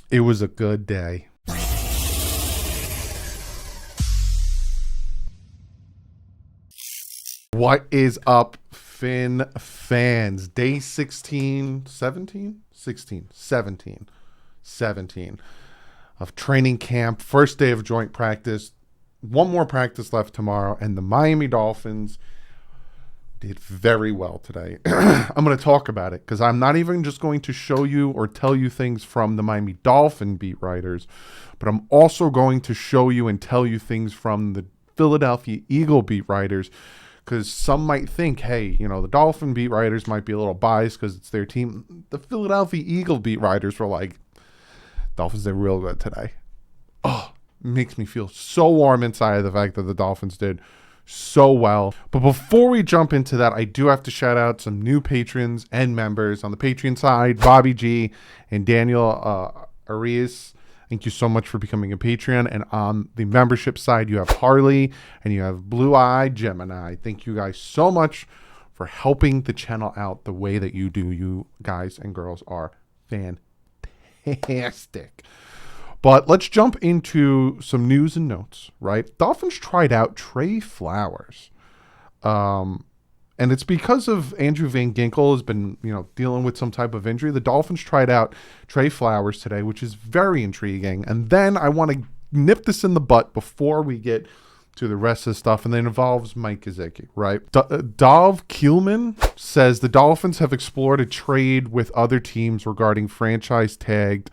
It was a good day. What is up, Finn fans? Day 16, 17? 16, 17. 17 of training camp. First day of joint practice. One more practice left tomorrow, and the Miami Dolphins did very well today. I'm going to talk about it because I'm not even just going to show you or tell you things from the Miami Dolphin beat writers, but I'm also going to show you and tell you things from the Philadelphia Eagle beat writers, because some might think, hey, you know, the Dolphin beat writers might be a little biased because it's their team. The Philadelphia Eagle beat writers were like, Dolphins did real good today. Oh, it makes me feel so warm inside the fact that the Dolphins did so well. But before we jump into that, I do have to shout out some new patrons and members. On the Patreon side, Bobby G and Daniel Arias. Thank you so much for becoming a Patreon. And on the membership side, you have Harley and you have Blue Eye Gemini. Thank you guys so much for helping the channel out the way that you do. You guys and girls are fantastic. But let's jump into some news and notes, right? Dolphins tried out Trey Flowers. And it's because of Andrew Van Ginkel has been, dealing with some type of injury. The Dolphins tried out Trey Flowers today, which is very intriguing. And then I want to nip this in the butt before we get to the rest of the stuff, and then involves Mike Gesicki, right? Dov Kielman says the Dolphins have explored a trade with other teams regarding franchise tagged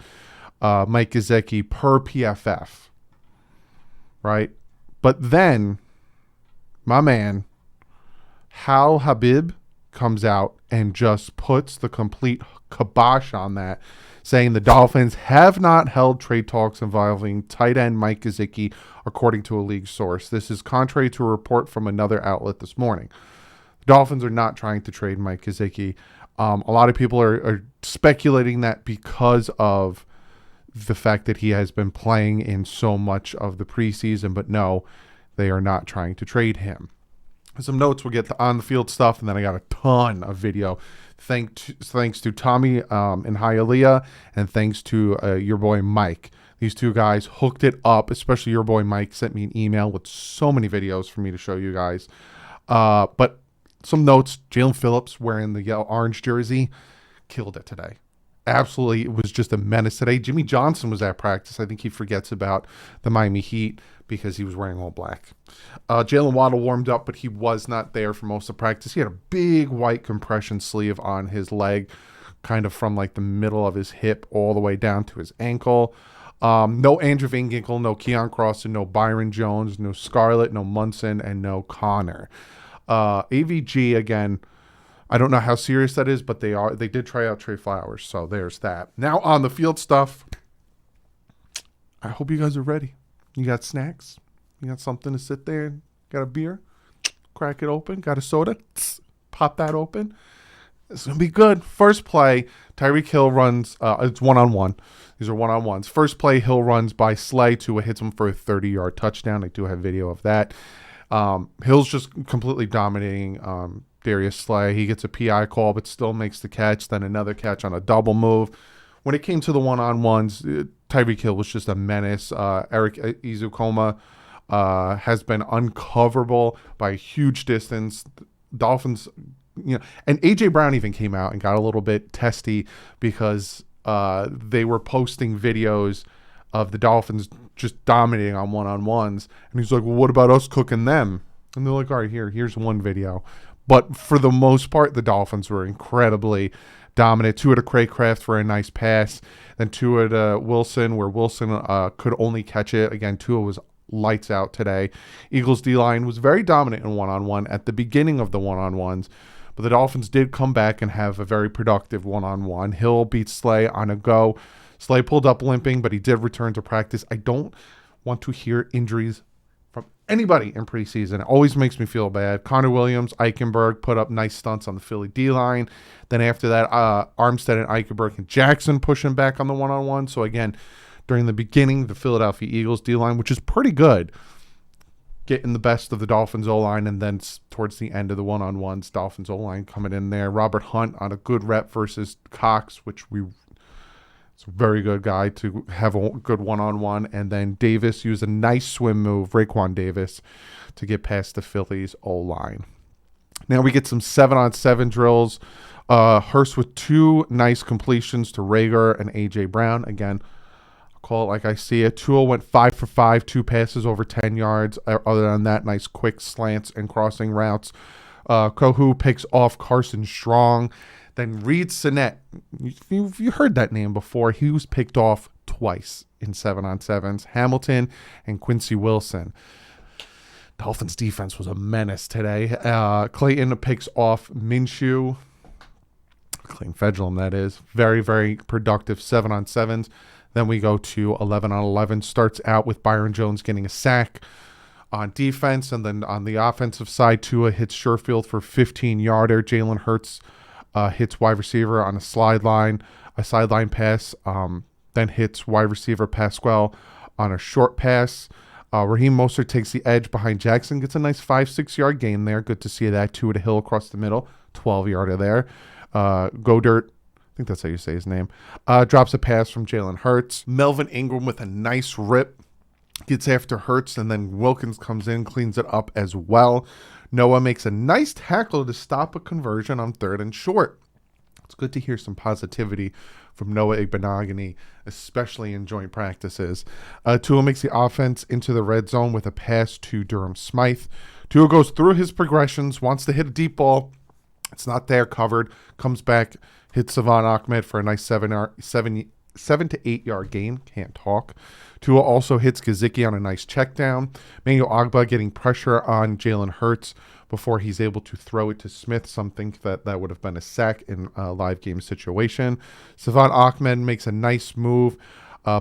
Mike Gesicki per PFF, right? But then my man Hal Habib comes out and just puts the complete kibosh on that, saying the Dolphins have not held trade talks involving tight end Mike Gesicki, according to a league source. This is contrary to a report from another outlet this morning. The Dolphins are not trying to trade Mike Gesicki. A lot of people are speculating that because of the fact that he has been playing in so much of the preseason, but no, they are not trying to trade him. Some notes, we'll get to on-the-field stuff, and then I got a ton of video. Thanks to Tommy and Hialeah, and thanks to your boy Mike. These two guys hooked it up, especially your boy Mike sent me an email with so many videos for me to show you guys. But some notes, Jalen Phillips wearing the yellow-orange jersey, killed it today. Absolutely, it was just a menace today. Jimmy Johnson was at practice. I think he forgets about the Miami Heat because he was wearing all black. Jalen Waddle warmed up, but he was not there for most of practice. He had a big white compression sleeve on his leg, kind of from like the middle of his hip all the way down to his ankle. No Andrew Van Ginkel, no Keon Crossan, no Byron Jones, no Scarlett, no Munson, and no Connor. AVG, again, I don't know how serious that is, but they did try out Trey Flowers, so there's that. Now on the field stuff, I hope you guys are ready. You got snacks? You got something to sit there? Got a beer? Crack it open? Got a soda? Pop that open? It's going to be good. First play, Tyreek Hill runs, it's one-on-one. These are one-on-ones. First play, Hill runs by Slay. Tua hits him for a 30-yard touchdown. I do have video of that. Hill's just completely dominating Darius Slay. He gets a PI call, but still makes the catch. Then another catch on a double move. When it came to the one-on-ones, Tyreek Hill was just a menace. Eric Izukoma has been uncoverable by a huge distance. Dolphins, and A.J. Brown even came out and got a little bit testy because they were posting videos of the Dolphins just dominating on one-on-ones. And he's like, well, what about us cooking them? And they're like, all right, here's one video. But for the most part, the Dolphins were incredibly dominant. Tua to Craycraft for a nice pass. Then Tua to Wilson, where Wilson could only catch it. Again, Tua was lights out today. Eagles D-line was very dominant in one-on-one at the beginning of the one-on-ones. But the Dolphins did come back and have a very productive one-on-one. Hill beats Slay on a go. Slay pulled up limping, but he did return to practice. I don't want to hear injuries from anybody in preseason. It always makes me feel bad. Connor Williams, Eichenberg put up nice stunts on the Philly D-line. Then after that, Armstead and Eichenberg and Jackson pushing back on the one-on-one. So again, during the beginning, the Philadelphia Eagles D-line, which is pretty good, getting the best of the Dolphins O-line, and then towards the end of the one-on-ones, Dolphins O-line coming in there. Robert Hunt on a good rep versus Cox, which It's a very good guy to have a good one-on-one. And then Davis used a nice swim move, Raekwon Davis, to get past the Phillies O-line. Now we get some 7-on-7 drills. Hurst with 2 nice completions to Rager and A.J. Brown. Again, I'll call it like I see it. Tua went 5 for 5, 2 passes over 10 yards. Other than that, nice quick slants and crossing routes. Kohu picks off Carson Strong. Then Reed Sinnett. You heard that name before. He was picked off twice in 7-on-7s. Hamilton and Quincy Wilson. Dolphins defense was a menace today. Clayton picks off Minshew. Clayton Fedulum, that is. Very, very productive 7-on-7s. Then we go to 11-on-11. Starts out with Byron Jones getting a sack on defense. And then on the offensive side, Tua hits Sherfield for 15-yarder. Jalen Hurts hits wide receiver on a sideline pass. Then hits wide receiver Pasquale on a short pass. Raheem Mostert takes the edge behind Jackson. Gets a nice 5-6 yard gain there. Good to see that. Tua to Hill across the middle. 12-yarder there. Godert, I think that's how you say his name, drops a pass from Jalen Hurts. Melvin Ingram with a nice rip. Gets after Hurts, and then Wilkins comes in, cleans it up as well. Noah makes a nice tackle to stop a conversion on 3rd and short. It's good to hear some positivity from Noah Igbenogany, especially in joint practices. Tua makes the offense into the red zone with a pass to Durham Smythe. Tua goes through his progressions, wants to hit a deep ball. It's not there, covered. Comes back, hits Savon Ahmed for a nice 7 to 8 yard gain. Can't talk. Tua also hits Gesicki on a nice check down. Emmanuel Ogbah getting pressure on Jalen Hurts before he's able to throw it to Smith, something that would have been a sack in a live game situation. Savon Ahmed makes a nice move,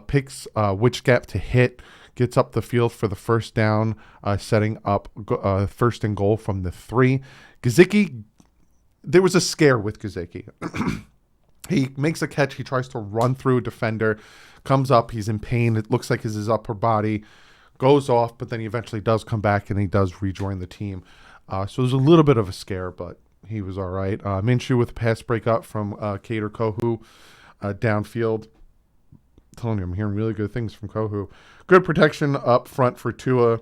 picks which gap to hit, gets up the field for the first down, setting up 1st and goal from the 3. Gesicki, there was a scare with Gesicki. He makes a catch. He tries to run through a defender, comes up. He's in pain. It looks like his upper body goes off, but then he eventually does come back and he does rejoin the team. So there's a little bit of a scare, but he was all right. Minshew with a pass break up from Kader Kohu downfield. I'm telling you, I'm hearing really good things from Kohu. Good protection up front for Tua.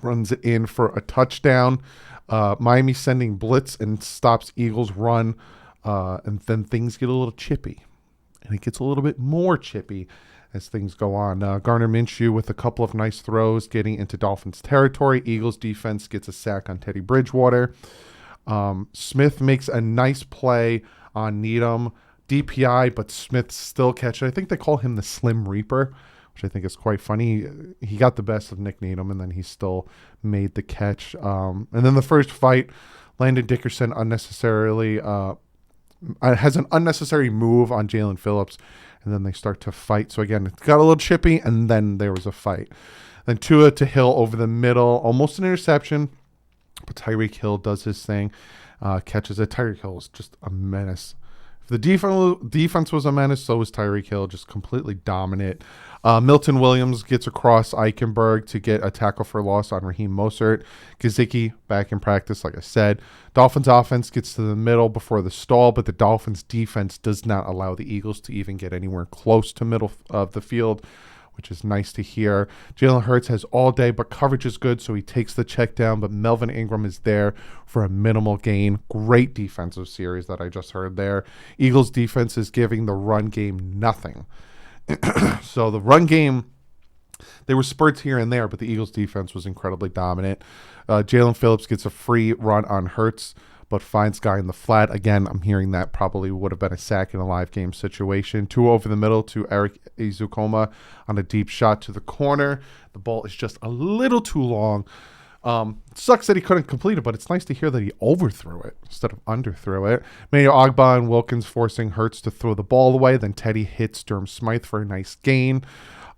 Runs it in for a touchdown. Miami sending blitz and stops Eagles' run. And then things get a little chippy. And it gets a little bit more chippy as things go on. Gardner Minshew with a couple of nice throws getting into Dolphins territory. Eagles defense gets a sack on Teddy Bridgewater. Smith makes a nice play on Needham. DPI, but Smith still catches. I think they call him the Slim Reaper, which I think is quite funny. He got the best of Nick Needham, and then he still made the catch. And then the first fight, Landon Dickerson unnecessarily has an unnecessary move on Jalen Phillips, and then they start to fight. So again, it got a little chippy, and then there was a fight. Then Tua to Hill over the middle, almost an interception, but Tyreek Hill does his thing, catches it. Tyreek Hill is just a menace. If the defense was a menace, so was Tyreek Hill, just completely dominant. Milton Williams gets across Eichenberg to get a tackle for loss on Raheem Mostert. Gesicki back in practice, like I said. Dolphins offense gets to the middle before the stall, but the Dolphins defense does not allow the Eagles to even get anywhere close to middle of the field, which is nice to hear. Jalen Hurts has all day, but coverage is good, so he takes the check down, but Melvin Ingram is there for a minimal gain. Great defensive series that I just heard there. Eagles defense is giving the run game nothing. So the run game, there were spurts here and there, but the Eagles defense was incredibly dominant. Jalen Phillips gets a free run on Hurts, but finds guy in the flat. Again, I'm hearing that probably would have been a sack in a live game situation. Two over the middle to Eric Izukoma on a deep shot to the corner. The ball is just a little too long. Sucks that he couldn't complete it, but it's nice to hear that he overthrew it instead of underthrew it. Emmanuel Ogbah and Wilkins forcing Hurts to throw the ball away. Then Teddy hits Durham Smythe for a nice gain.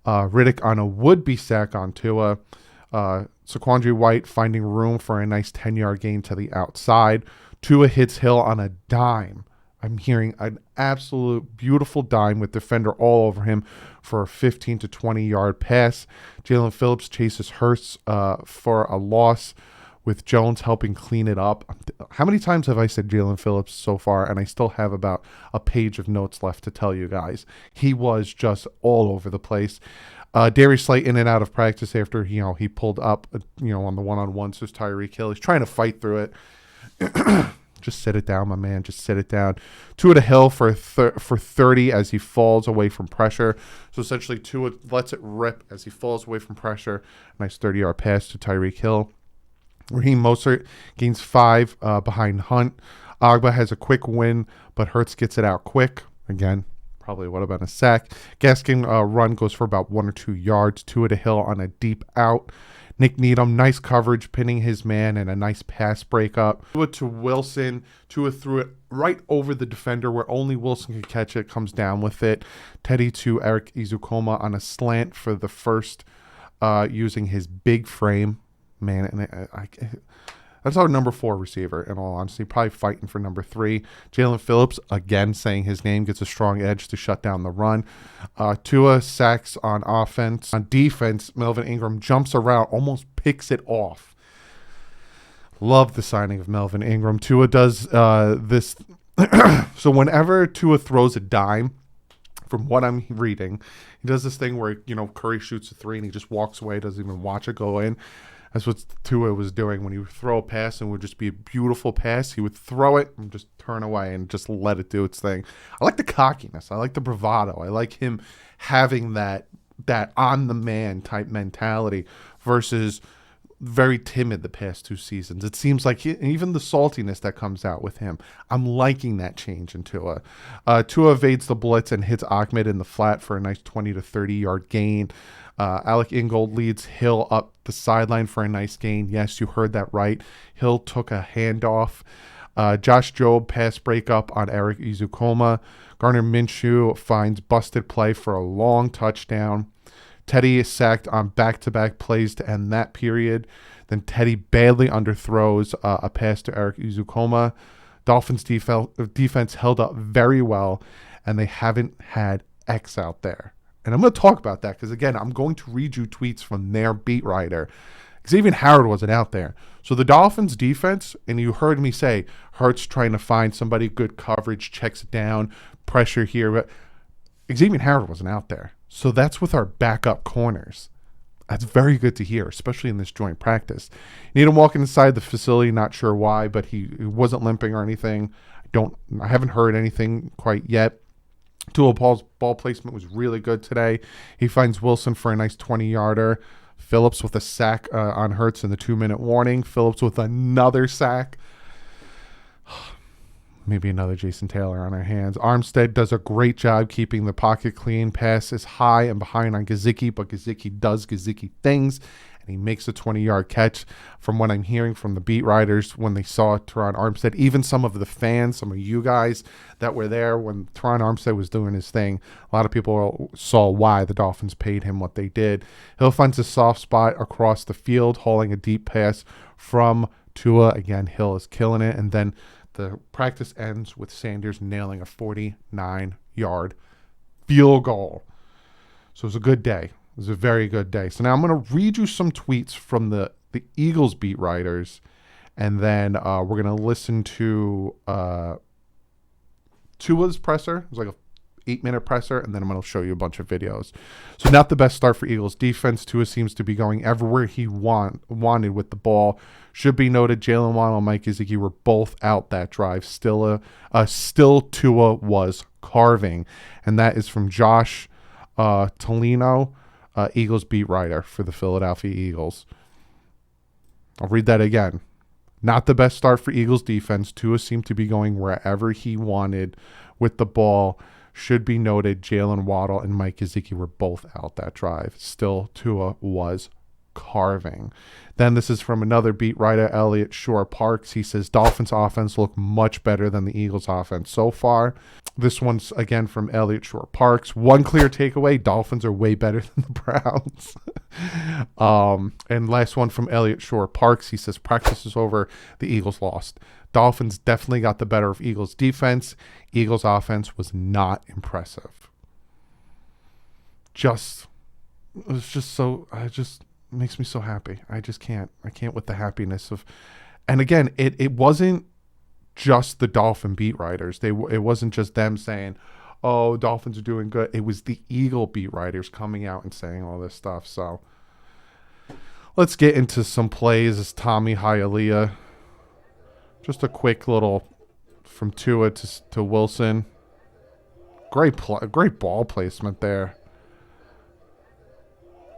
Riddick on a would-be sack on Tua. Saquandre White finding room for a nice 10-yard gain to the outside. Tua hits Hill on a dime. I'm hearing an absolute beautiful dime with defender all over him for a 15 to 20-yard pass. Jalen Phillips chases Hurts for a loss with Jones helping clean it up. How many times have I said Jalen Phillips so far, and I still have about a page of notes left to tell you guys. He was just all over the place. Darius Slay in and out of practice after he pulled up on the one-on-one. So Tyreek Hill, he's trying to fight through it. Just sit it down, my man. Just sit it down. Tua to Hill for 30 as he falls away from pressure. So essentially Tua lets it rip as he falls away from pressure. Nice 30-yard pass to Tyreek Hill. Raheem Mostert gains 5 behind Hunt. Agba has a quick win, but Hurts gets it out quick. Again, probably would have been a sack. Gaskin run goes for about 1 or 2 yards. Tua to Hill on a deep out. Nick Needham, nice coverage, pinning his man, and a nice pass breakup. Tua to Wilson. Tua threw it right over the defender where only Wilson could catch it. Comes down with it. Teddy to Eric Izukoma on a slant for the first, using his big frame. Man, and that's our number 4 receiver, in all honesty. Probably fighting for number 3. Jalen Phillips, again saying his name, gets a strong edge to shut down the run. Tua sacks on offense. On defense, Melvin Ingram jumps around, almost picks it off. Love the signing of Melvin Ingram. Tua does this. So whenever Tua throws a dime, from what I'm reading, he does this thing where, Curry shoots a 3 and he just walks away, doesn't even watch it go in. That's what Tua was doing when he would throw a pass and it would just be a beautiful pass. He would throw it and just turn away and just let it do its thing. I like the cockiness. I like the bravado. I like him having that on-the-man type mentality versus very timid the past 2 seasons. It seems like even the saltiness that comes out with him, I'm liking that change in Tua. Tua evades the blitz and hits Ahmed in the flat for a nice 20 to 30-yard gain. Alec Ingold leads Hill up the sideline for a nice gain. Yes, you heard that right. Hill took a handoff. Josh Jobe pass breakup on Eric Izukoma. Gardner Minshew finds busted play for a long touchdown. Teddy is sacked on back-to-back plays to end that period. Then Teddy badly underthrows a pass to Eric Izukoma. Dolphins defense held up very well, and they haven't had X out there. And I'm going to talk about that because, again, I'm going to read you tweets from their beat writer. Xavier Howard wasn't out there. So the Dolphins defense, and you heard me say, Hurts trying to find somebody, good coverage, checks it down, pressure here. But Xavier Howard wasn't out there. So that's with our backup corners. That's very good to hear, especially in this joint practice. Need him walking inside the facility, not sure why, but he wasn't limping or anything. I haven't heard anything quite yet. Tua Paul's ball placement was really good today. He finds Wilson for a nice 20-yarder. Phillips with a sack on Hurts in the 2-minute warning. Phillips with another sack. Maybe another Jason Taylor on our hands. Armstead does a great job keeping the pocket clean. Pass is high and behind on Gesicki, but Gesicki does Gesicki things, and he makes a 20-yard catch. From what I'm hearing from the beat writers when they saw Teron Armstead, even some of the fans, some of you guys that were there when Teron Armstead was doing his thing, a lot of people saw why the Dolphins paid him what they did. Hill finds a soft spot across the field, hauling a deep pass from Tua. Again, Hill is killing it, and then the practice ends with Sanders nailing a 49-yard field goal. So it was a good day. It was a very good day. So now I'm going to read you some tweets from the Eagles beat writers, and then we're going to listen to Tua's presser. It was like a 8-minute presser, and then I'm going to show you a bunch of videos. So not the best start for Eagles defense. Tua seems to be going everywhere he wanted with the ball. Should be noted, Jalen Waddle and Mike Gesicki were both out that drive. Still Tua was carving, and that is from Josh Tolino, Eagles beat writer for the Philadelphia Eagles. I'll read that again. Not the best start for Eagles defense. Tua seemed to be going wherever he wanted with the ball. Should be noted, Jalen Waddle and Mike Gesicki were both out that drive. Still, Tua was carving. Then this is from another beat writer, Elliot Shore Parks. He says, Dolphins offense looked much better than the Eagles offense so far. This one's, again, from Elliot Shore Parks. One clear takeaway, Dolphins are way better than the Browns. And last one from Elliot Shore Parks. He says, practice is over. The Eagles lost. Dolphins definitely got the better of Eagles defense. Eagles offense was not impressive. makes me so happy. I just can't. I can't with the happiness of. And again, it wasn't just the Dolphin beat writers. It wasn't just them saying, "Oh, Dolphins are doing good." It was the Eagle beat writers coming out and saying all this stuff. So let's get into some plays as Tommy Hialeah. Just a quick little from Tua to Wilson. Great ball placement there.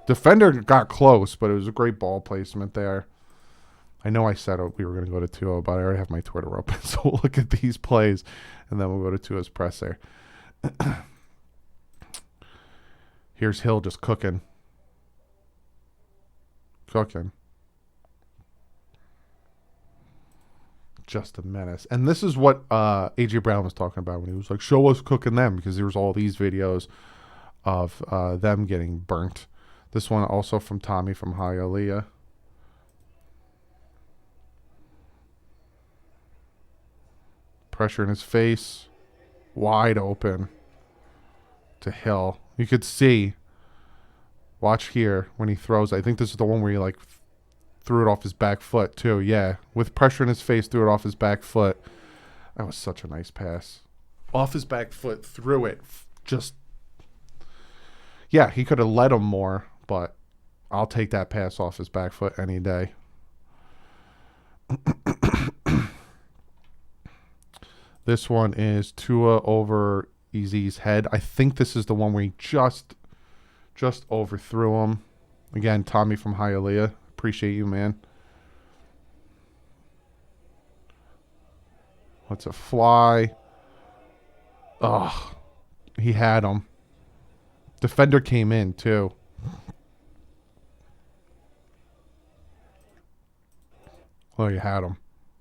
Defender got close, but it was a great ball placement there. I know I said we were going to go to Tua, but I already have my Twitter open. So we'll look at these plays, and then we'll go to Tua's presser. Here's Hill just cooking. Just a menace. And this is what A.J. Brown was talking about when he was like, show us cooking them, because there was all these videos of them getting burnt. This one also from Tommy from Hialeah. Pressure in his face. Wide open to Hill. You could see. Watch here when he throws. I think this is the one where he like threw it off his back foot too. Yeah. With pressure in his face, threw it off his back foot. That was such a nice pass. Off his back foot, threw it. Just. Yeah, he could have led him more, but I'll take that pass off his back foot any day. This one is Tua over Easy's head. I think this is the one where he just overthrew him. Again, Tommy from Hialeah. Appreciate you, man. Let's a fly. Oh, he had him. Defender came in, too. Oh, you had him.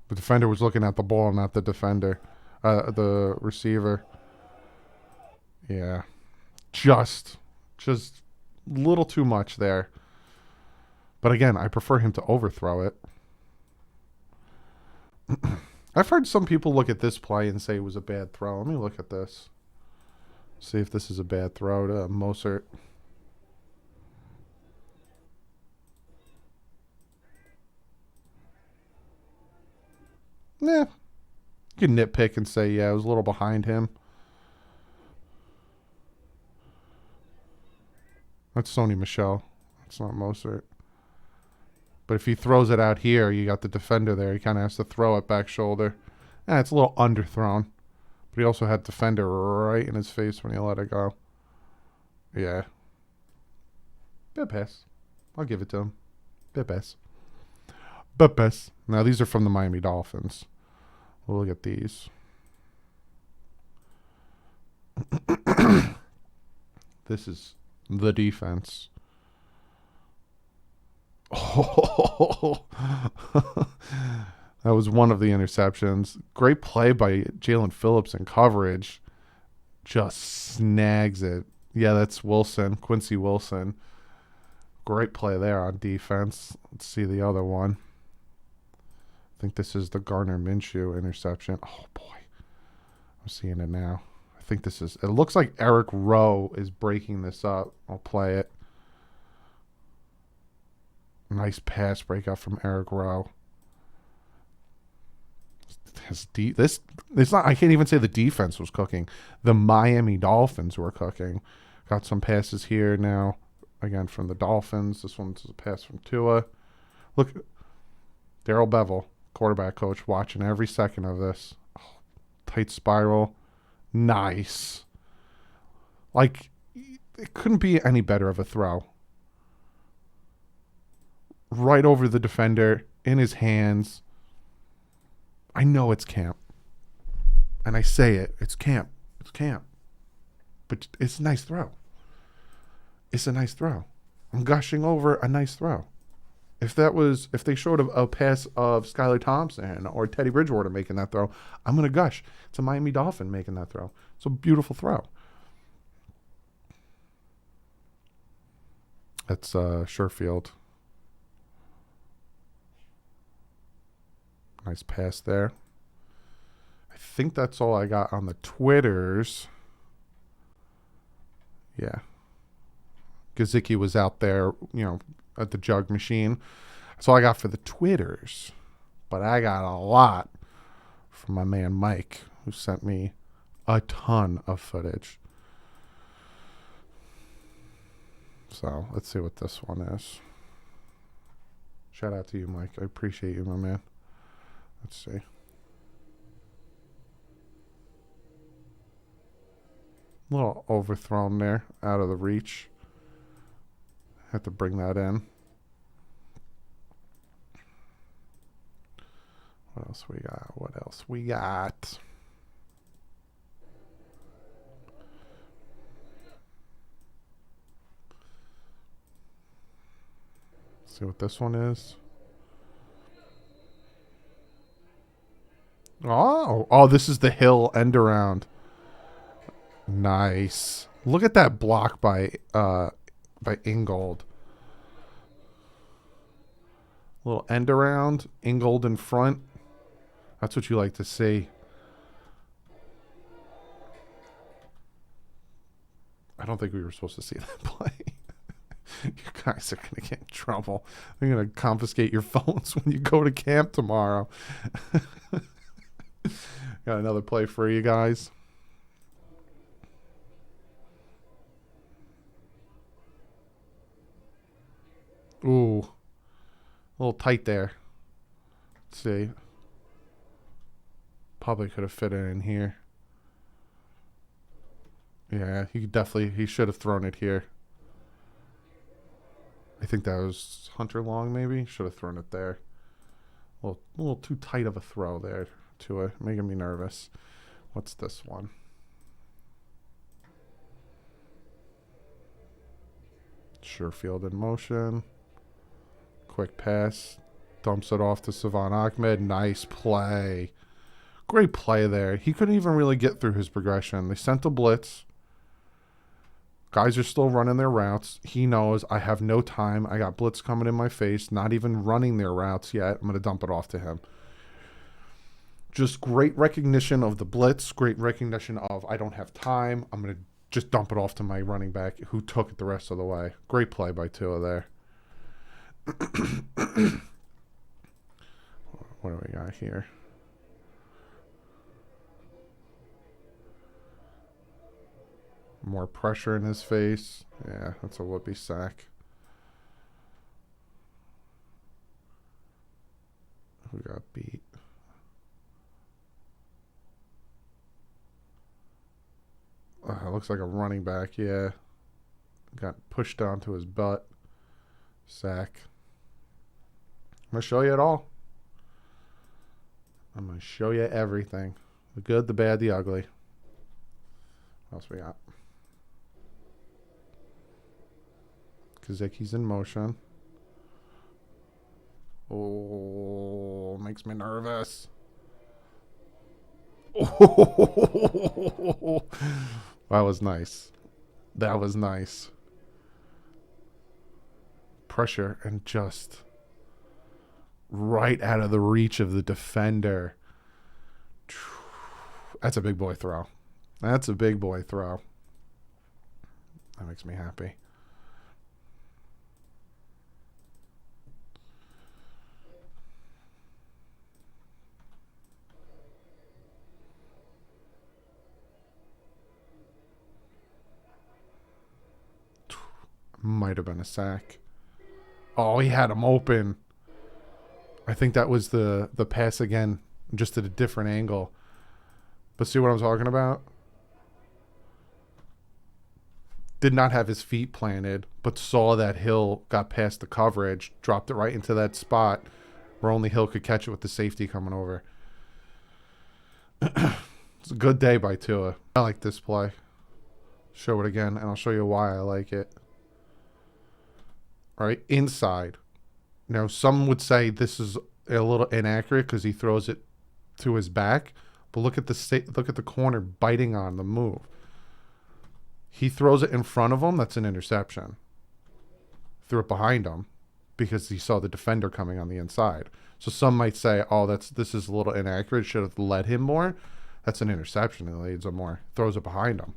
The defender was looking at the ball, not the defender. The receiver. Yeah. Just a little too much there. But again, I prefer him to overthrow it. I've heard some people look at this play and say it was a bad throw. Let me look at this. See if this is a bad throw to Mostert. Nah. You can nitpick and say, yeah, I was a little behind him. That's Sony Michel. That's not Mostert. But if he throws it out here, you got the defender there. He kind of has to throw it back shoulder. It's a little underthrown. But he also had defender right in his face when he let it go. Yeah. Bad pass. I'll give it to him. Bad pass. Bad pass. Now, these are from the Miami Dolphins. We'll look at these. This is the defense. Oh, that was one of the interceptions. Great play by Jalen Phillips in coverage. Just snags it. Yeah, that's Wilson, Quincy Wilson. Great play there on defense. Let's see the other one. I think this is the Gardner Minshew interception. Oh, boy. I'm seeing it now. I think this is... It looks like Eric Rowe is breaking this up. I'll play it. Nice pass breakout from Eric Rowe. It's not... I can't even say the defense was cooking. The Miami Dolphins were cooking. Got some passes here now. Again, from the Dolphins. This one's a pass from Tua. Look... Darrell Bevel, quarterback coach, watching every second of this. Oh, tight spiral. Nice. Like, it couldn't be any better of a throw. Right over the defender, in his hands. I know it's camp. And I say it. It's camp. It's camp. But it's a nice throw. It's a nice throw. I'm gushing over a nice throw. If they showed a pass of Skylar Thompson or Teddy Bridgewater making that throw, I'm going to gush. It's a Miami Dolphin making that throw. It's a beautiful throw. That's Sherfield. Nice pass there. I think that's all I got on the Twitters. Yeah. Gesicki was out there, at the jug machine. That's all I got for the Twitters. But I got a lot from my man Mike, who sent me a ton of footage. So let's see what this one is. Shout out to you, Mike. I appreciate you, my man. Let's see. A little overthrown there, out of the reach. Have to bring that in. What else we got? What else we got? See what this one is. Oh, this is the Hill end around. Nice. Look at that block by Ingold. Little end around, Ingold in front. That's what you like to see. I don't think we were supposed to see that play. You guys are going to get in trouble. They're going to confiscate your phones when you go to camp tomorrow. Got another play for you guys. Ooh. A little tight there. Let's see. Probably could have fit it in here. Yeah, he should have thrown it here. I think that was Hunter Long, maybe. Should have thrown it there. A little too tight of a throw there to it, making me nervous. What's this one? Sherfield in motion. Quick pass. Dumps it off to Savon Ahmed. Nice play. Great play there. He couldn't even really get through his progression. They sent a blitz. Guys are still running their routes. He knows I have no time. I got blitz coming in my face. Not even running their routes yet. I'm going to dump it off to him. Just great recognition of the blitz. Great recognition of I don't have time. I'm going to just dump it off to my running back who took it the rest of the way. Great play by Tua there. What do we got here? More pressure in his face. Yeah, that's a whoopee sack. Who got beat? Looks like a running back, yeah. Got pushed onto his butt. Sack. I'm going to show you it all. I'm going to show you everything. The good, the bad, the ugly. What else we got? Gesicki's in motion. Oh, makes me nervous. Oh, that was nice. That was nice. Pressure and just right out of the reach of the defender. That's a big boy throw. That's a big boy throw. That makes me happy. Might have been a sack. Oh, he had him open. I think that was the pass again, just at a different angle. But see what I'm talking about? Did not have his feet planted, but saw that Hill got past the coverage, dropped it right into that spot where only Hill could catch it with the safety coming over. It's a good day by Tua. I like this play. Show it again, and I'll show you why I like it. All right, inside. Now, some would say this is a little inaccurate because he throws it to his back, but look at the corner biting on the move. He throws it in front of him. That's an interception. Threw it behind him because he saw the defender coming on the inside. So some might say, "Oh, this is a little inaccurate. Should have led him more." That's an interception. He leads him more. Throws it behind him.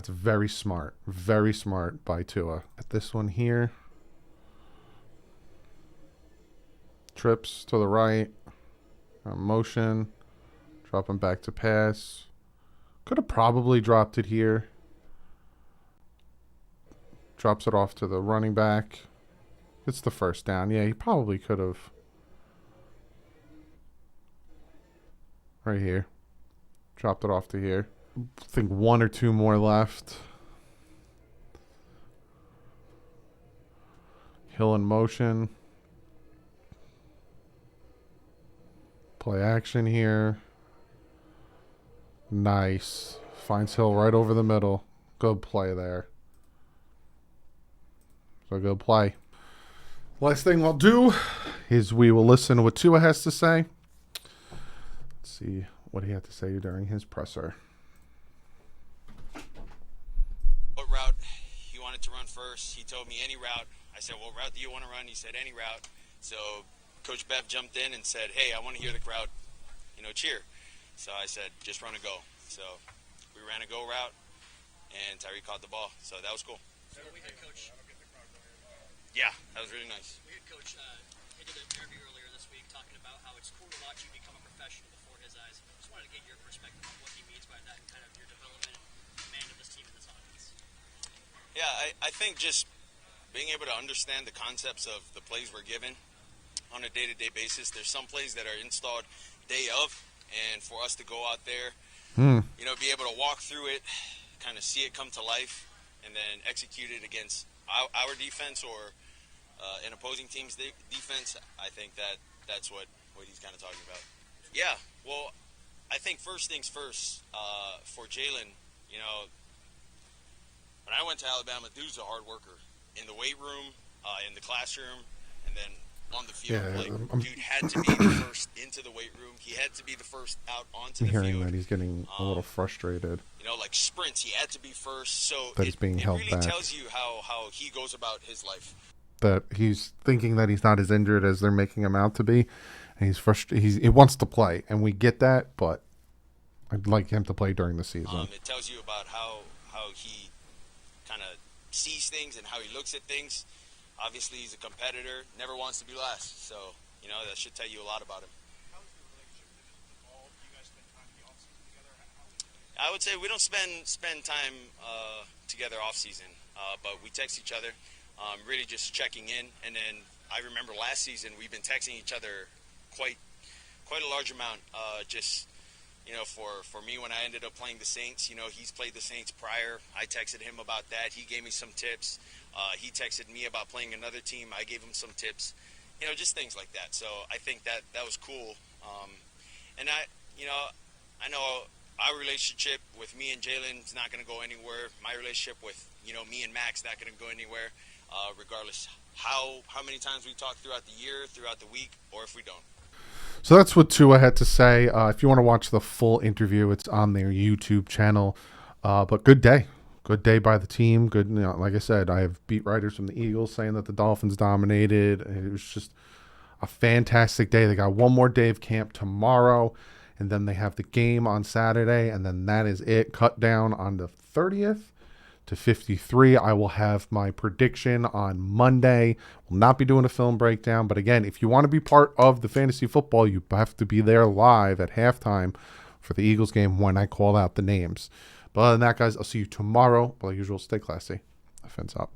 That's very smart. Very smart by Tua. At this one here. Trips to the right. Motion. Dropping back to pass. Could have probably dropped it here. Drops it off to the running back. It's the first down. Yeah, he probably could have. Right here. Dropped it off to here. I think one or two more left. Hill in motion. Play action here. Nice. Finds Hill right over the middle. Good play there. So good play. Last thing we'll do is we will listen to what Tua has to say. Let's see what he had to say during his presser. What route he wanted to run first? He told me any route. I said, what route do you want to run? He said, any route. So Coach Bev jumped in and said, hey, I want to hear the crowd, cheer. So I said, just run a go. So we ran a go route, and Tyree caught the ball. So that was cool. So we had Coach. Yeah, that was really nice. We had Coach did an interview earlier this week talking about how it's cool to watch you become a professional before his eyes. Just wanted to get your perspective on what he means by that and kind of your development and command of this team and this offense. Yeah, I think just being able to understand the concepts of the plays we're given on a day-to-day basis. There's some plays that are installed day of, and for us to go out there, be able to walk through it, kind of see it come to life, and then execute it against our defense or an opposing team's defense. I think that's what he's kind of talking about. Yeah, well, I think first things first, for Jalen, when I went to Alabama, dude's a hard worker. In the weight room, in the classroom, and then on the field. Dude had to be the first into the weight room. He had to be the first out onto the field. Hearing that he's getting a little frustrated. Like sprints, he had to be first. So that he's being held really back. Tells you how he goes about his life. That he's thinking that he's not as injured as they're making him out to be, and he's frustrated. He wants to play, and we get that, but I'd like him to play during the season. It tells you about how he kind of sees things and how he looks at things. Obviously, he's a competitor, never wants to be last. So, that should tell you a lot about him. How has the relationship evolved? Do you guys spend time in the offseason together? I would say we don't spend time together off season, but we text each other, really just checking in. And then I remember last season we've been texting each other quite a large amount. For me when I ended up playing the Saints, he's played the Saints prior. I texted him about that. He gave me some tips. He texted me about playing another team. I gave him some tips. Just things like that. So I think that was cool. And I know our relationship with me and Jalen is not going to go anywhere. My relationship with, me and Max not going to go anywhere, regardless how many times we talk throughout the year, throughout the week, or if we don't. So that's what Tua had to say. If you want to watch the full interview, it's on their YouTube channel. But good day. Good day by the team. Good, like I said, I have beat writers from the Eagles saying that the Dolphins dominated. It was just a fantastic day. They got one more day of camp tomorrow, and then they have the game on Saturday, and then that is it. Cut down on the 30th to 53. I will have my prediction on Monday. Will not be doing a film breakdown, but again, if you want to be part of the fantasy football, you have to be there live at halftime for the Eagles game when I call out the names. But other than that, guys, I'll see you tomorrow. But like usual, stay classy. Offense up.